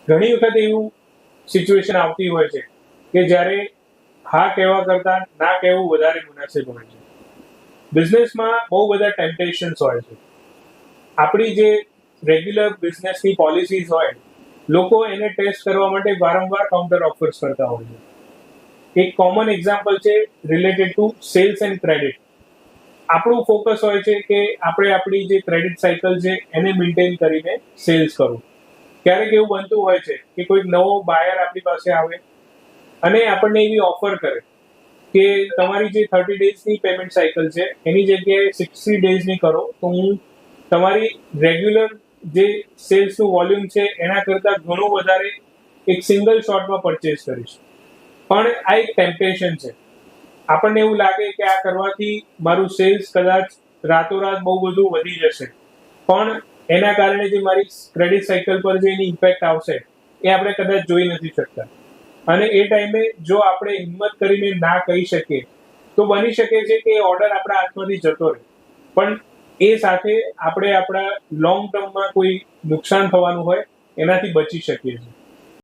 ઘણી વખત એવું સિચ્યુએશન આવતી હોય છે કે જ્યારે હા કહેવા કરતા ના કહેવું વધારે મુનાસિબ હોય છે. બિઝનેસમાં બહુ બધા ટેમ્પટેશન્સ હોય છે. આપણી જે રેગ્યુલર બિઝનેસની પોલિસીઝ હોય, લોકો એને ટેસ્ટ કરવા માટે વારંવાર કાઉન્ટર ઓફર્સ કરતા હોય છે. એક કોમન એક્ઝામ્પલ છે related to cells and credit. આપણું ફોકસ હોય છે કે આપણે આપણી જે ક્રેડિટ સાયકલ છે એને મેન્ટેન કરીને સેલ્સ કરવું. ક્યારેક એવું બનતું હોય છે કે કોઈક નવો બાયર આપણી પાસે આવે અને આપણને એવી ઓફર કરે કે તમારી જે 30 ડેઝની પેમેન્ટ સાયકલ છે એની જગ્યાએ 60 ડેઝની કરો તો હું તમારી રેગ્યુલર જે સેલ્સનું વોલ્યુમ છે એના કરતાં ઘણું વધારે એક સિંગલ શોટમાં પરચેસ કરીશ. પણ આ એક ટેમ્પટેશન છે. આપણને એવું લાગે કે આ કરવાથી મારું સેલ્સ કદાચ રાતોરાત બહુ બધું વધી જશે, પણ એના કારણે જે મારી ક્રેડિટ સાયકલ પર જે એની ઇમ્પેક્ટ આવશે એ આપણે કદાચ જોઈ નથી શકતા. અને એ ટાઈમે જો આપણે હિંમત કરીને ના કહી શકીએ તો બની શકે છે કે એ ઓર્ડર આપણા હાથમાંથી જતો રહે, પણ એ સાથે આપણે આપણા લોંગ ટર્મમાં કોઈ નુકસાન થવાનું હોય એનાથી બચી શકીએ છીએ.